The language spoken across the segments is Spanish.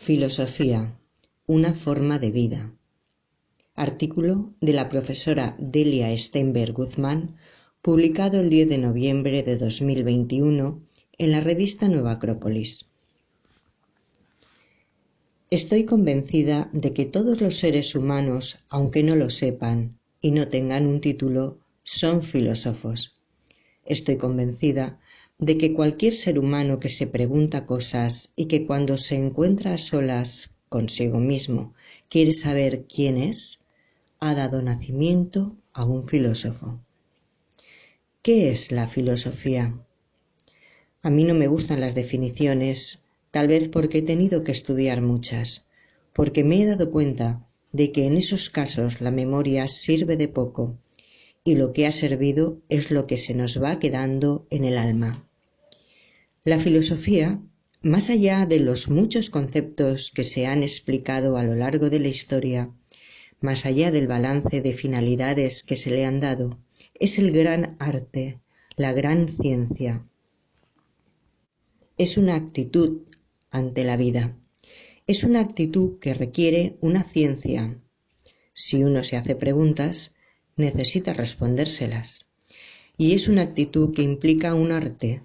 Filosofía, una forma de vida. Artículo de la profesora Delia Steinberg Guzmán, publicado el 10 de noviembre de 2021 en la revista Nueva Acrópolis. Estoy convencida de que todos los seres humanos, aunque no lo sepan y no tengan un título, son filósofos. Estoy convencida de que cualquier ser humano que se pregunta cosas y que cuando se encuentra a solas consigo mismo quiere saber quién es, ha dado nacimiento a un filósofo. ¿Qué es la filosofía? A mí no me gustan las definiciones, tal vez porque he tenido que estudiar muchas, porque me he dado cuenta de que en esos casos la memoria sirve de poco y lo que ha servido es lo que se nos va quedando en el alma. La filosofía, más allá de los muchos conceptos que se han explicado a lo largo de la historia, más allá del balance de finalidades que se le han dado, es el gran arte, la gran ciencia. Es una actitud ante la vida. Es una actitud que requiere una ciencia. Si uno se hace preguntas, necesita respondérselas. Y es una actitud que implica un arte,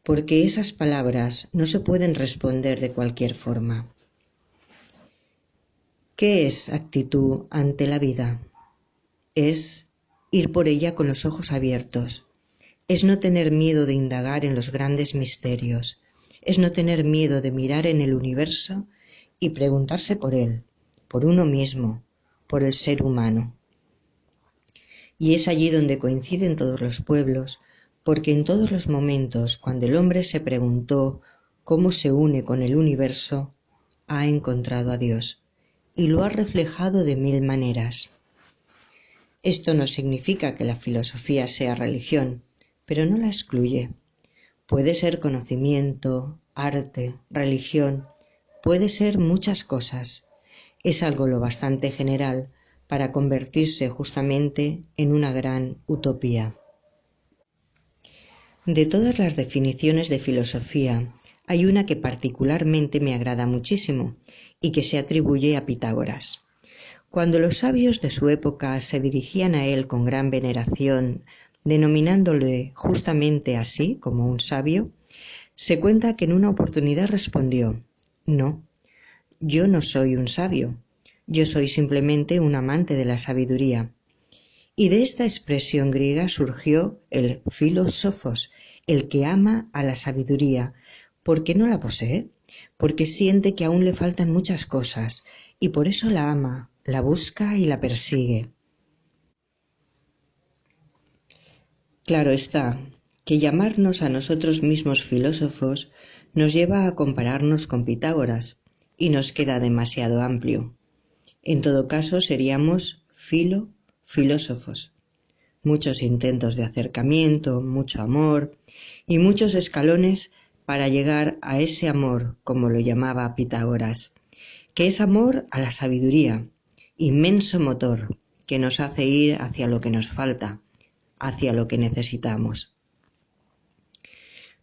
porque esas palabras no se pueden responder de cualquier forma. ¿Qué es actitud ante la vida? Es ir por ella con los ojos abiertos. Es no tener miedo de indagar en los grandes misterios. Es no tener miedo de mirar en el universo y preguntarse por él, por uno mismo, por el ser humano. Y es allí donde coinciden todos los pueblos, porque en todos los momentos, cuando el hombre se preguntó cómo se une con el universo, ha encontrado a Dios, y lo ha reflejado de mil maneras. Esto no significa que la filosofía sea religión, pero no la excluye. Puede ser conocimiento, arte, religión, puede ser muchas cosas. Es algo lo bastante general para convertirse justamente en una gran utopía. De todas las definiciones de filosofía, hay una que particularmente me agrada muchísimo y que se atribuye a Pitágoras. Cuando los sabios de su época se dirigían a él con gran veneración, denominándole justamente así como un sabio, se cuenta que en una oportunidad respondió: «No, yo no soy un sabio, yo soy simplemente un amante de la sabiduría». Y de esta expresión griega surgió el filósofos, el que ama a la sabiduría, porque no la posee, porque siente que aún le faltan muchas cosas, y por eso la ama, la busca y la persigue. Claro está que llamarnos a nosotros mismos filósofos nos lleva a compararnos con Pitágoras, y nos queda demasiado amplio. En todo caso seríamos filósofos. Muchos intentos de acercamiento, mucho amor y muchos escalones para llegar a ese amor, como lo llamaba Pitágoras, que es amor a la sabiduría, inmenso motor que nos hace ir hacia lo que nos falta, hacia lo que necesitamos.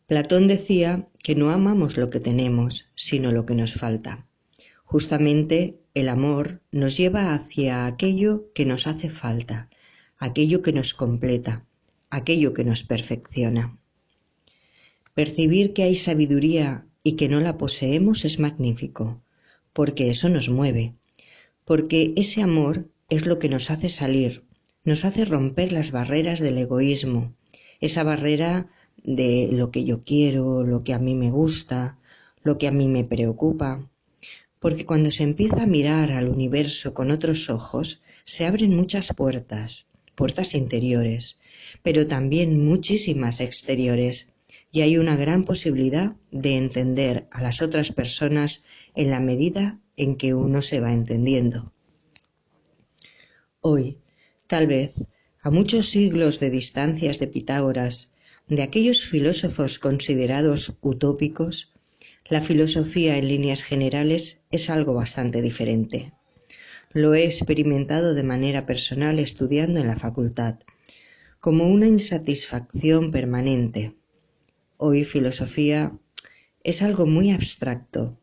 Platón decía que no amamos lo que tenemos, sino lo que nos falta. Justamente el amor nos lleva hacia aquello que nos hace falta, aquello que nos completa, aquello que nos perfecciona. Percibir que hay sabiduría y que no la poseemos es magnífico, porque eso nos mueve, porque ese amor es lo que nos hace salir, nos hace romper las barreras del egoísmo, esa barrera de lo que yo quiero, lo que a mí me gusta, lo que a mí me preocupa. Porque cuando se empieza a mirar al universo con otros ojos, se abren muchas puertas, puertas interiores, pero también muchísimas exteriores, y hay una gran posibilidad de entender a las otras personas en la medida en que uno se va entendiendo. Hoy, tal vez, a muchos siglos de distancias de Pitágoras, de aquellos filósofos considerados utópicos, la filosofía en líneas generales es algo bastante diferente. Lo he experimentado de manera personal estudiando en la facultad, como una insatisfacción permanente. Hoy filosofía es algo muy abstracto.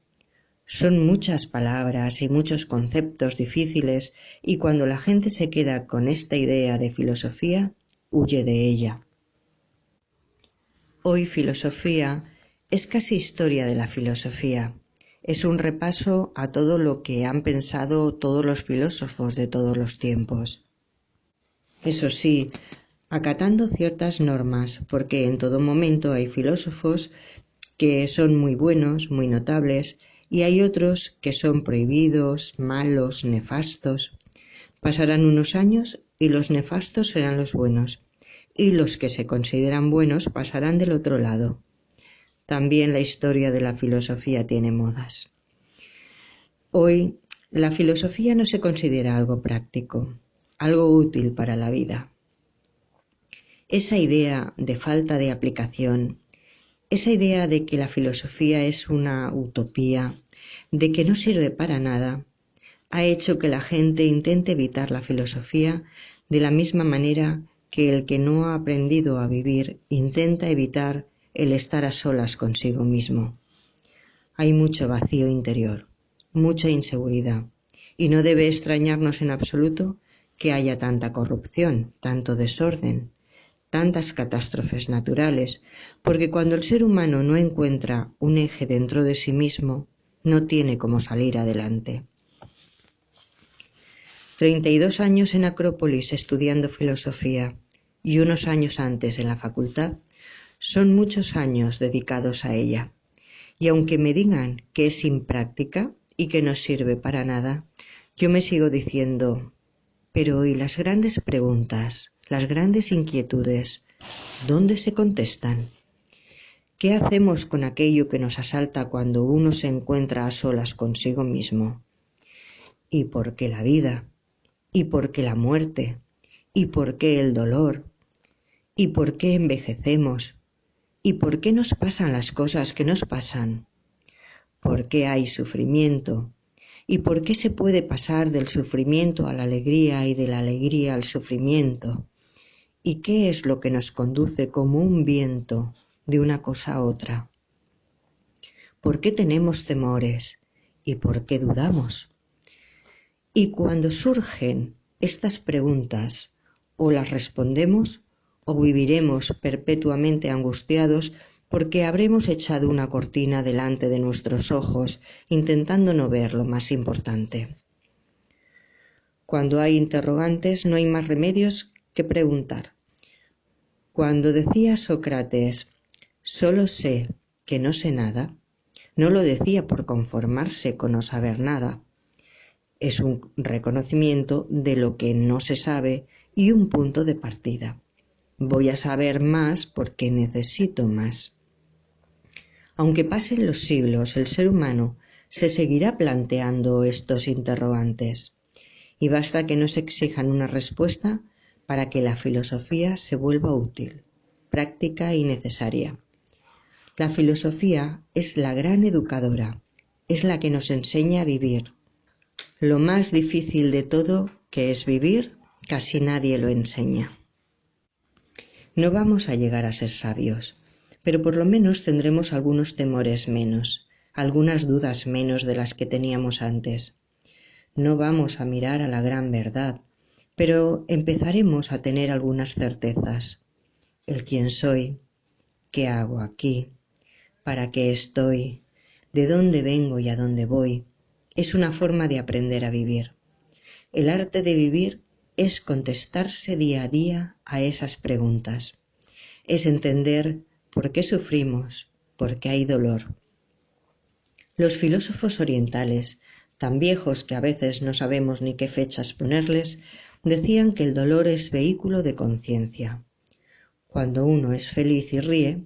Son muchas palabras y muchos conceptos difíciles y cuando la gente se queda con esta idea de filosofía, huye de ella. Hoy filosofía es casi historia de la filosofía. Es un repaso a todo lo que han pensado todos los filósofos de todos los tiempos. Eso sí, acatando ciertas normas, porque en todo momento hay filósofos que son muy buenos, muy notables, y hay otros que son prohibidos, malos, nefastos. Pasarán unos años y los nefastos serán los buenos, y los que se consideran buenos pasarán del otro lado. También la historia de la filosofía tiene modas. Hoy, la filosofía no se considera algo práctico, algo útil para la vida. Esa idea de falta de aplicación, esa idea de que la filosofía es una utopía, de que no sirve para nada, ha hecho que la gente intente evitar la filosofía de la misma manera que el que no ha aprendido a vivir intenta evitar el estar a solas consigo mismo. Hay mucho vacío interior, mucha inseguridad, y no debe extrañarnos en absoluto que haya tanta corrupción, tanto desorden, tantas catástrofes naturales, porque cuando el ser humano no encuentra un eje dentro de sí mismo, no tiene cómo salir adelante. 32 años en Acrópolis estudiando filosofía y unos años antes en la facultad son muchos años dedicados a ella. Y aunque me digan que es impráctica y que no sirve para nada, yo me sigo diciendo, pero ¿y las grandes preguntas, las grandes inquietudes, dónde se contestan? ¿Qué hacemos con aquello que nos asalta cuando uno se encuentra a solas consigo mismo? ¿Y por qué la vida? ¿Y por qué la muerte? ¿Y por qué el dolor? ¿Y por qué envejecemos? ¿Y por qué nos pasan las cosas que nos pasan? ¿Por qué hay sufrimiento? ¿Y por qué se puede pasar del sufrimiento a la alegría y de la alegría al sufrimiento? ¿Y qué es lo que nos conduce como un viento de una cosa a otra? ¿Por qué tenemos temores? ¿Y por qué dudamos? Y cuando surgen estas preguntas, o las respondemos o viviremos perpetuamente angustiados porque habremos echado una cortina delante de nuestros ojos intentando no ver lo más importante. Cuando hay interrogantes no hay más remedios que preguntar. Cuando decía Sócrates, solo sé que no sé nada, no lo decía por conformarse con no saber nada. Es un reconocimiento de lo que no se sabe y un punto de partida. Voy a saber más porque necesito más. Aunque pasen los siglos, el ser humano se seguirá planteando estos interrogantes y basta que nos exijan una respuesta para que la filosofía se vuelva útil, práctica y necesaria. La filosofía es la gran educadora, es la que nos enseña a vivir. Lo más difícil de todo, que es vivir, casi nadie lo enseña. No vamos a llegar a ser sabios, pero por lo menos tendremos algunos temores menos, algunas dudas menos de las que teníamos antes. No vamos a mirar a la gran verdad, pero empezaremos a tener algunas certezas. El quién soy, qué hago aquí, para qué estoy, de dónde vengo y a dónde voy, es una forma de aprender a vivir. El arte de vivir es contestarse día a día a esas preguntas. Es entender por qué sufrimos, por qué hay dolor. Los filósofos orientales, tan viejos que a veces no sabemos ni qué fechas ponerles, decían que el dolor es vehículo de conciencia. Cuando uno es feliz y ríe,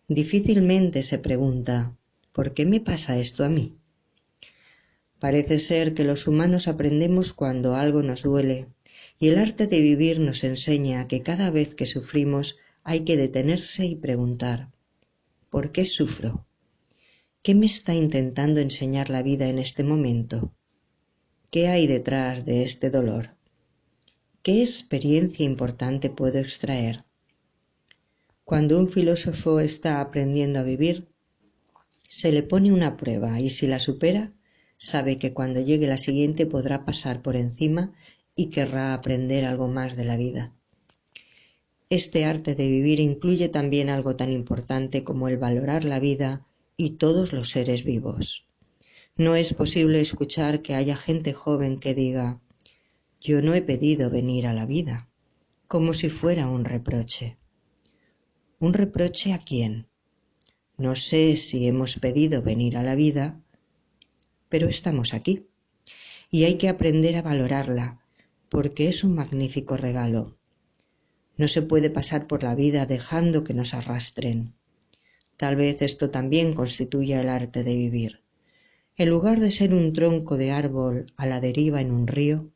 difícilmente se pregunta, ¿por qué me pasa esto a mí? Parece ser que los humanos aprendemos cuando algo nos duele, y el arte de vivir nos enseña que cada vez que sufrimos hay que detenerse y preguntar, ¿por qué sufro? ¿Qué me está intentando enseñar la vida en este momento? ¿Qué hay detrás de este dolor? ¿Qué experiencia importante puedo extraer? Cuando un filósofo está aprendiendo a vivir, se le pone una prueba y si la supera, sabe que cuando llegue la siguiente podrá pasar por encima y querrá aprender algo más de la vida. Este arte de vivir incluye también algo tan importante como el valorar la vida y todos los seres vivos. No es posible escuchar que haya gente joven que diga: «Yo no he pedido venir a la vida», como si fuera un reproche. ¿Un reproche a quién? No sé si hemos pedido venir a la vida, pero estamos aquí y hay que aprender a valorarla porque es un magnífico regalo. No se puede pasar por la vida dejando que nos arrastren. Tal vez esto también constituya el arte de vivir. En lugar de ser un tronco de árbol a la deriva en un río,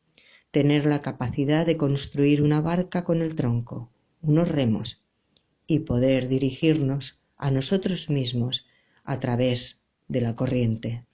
tener la capacidad de construir una barca con el tronco, unos remos, y poder dirigirnos a nosotros mismos a través de la corriente.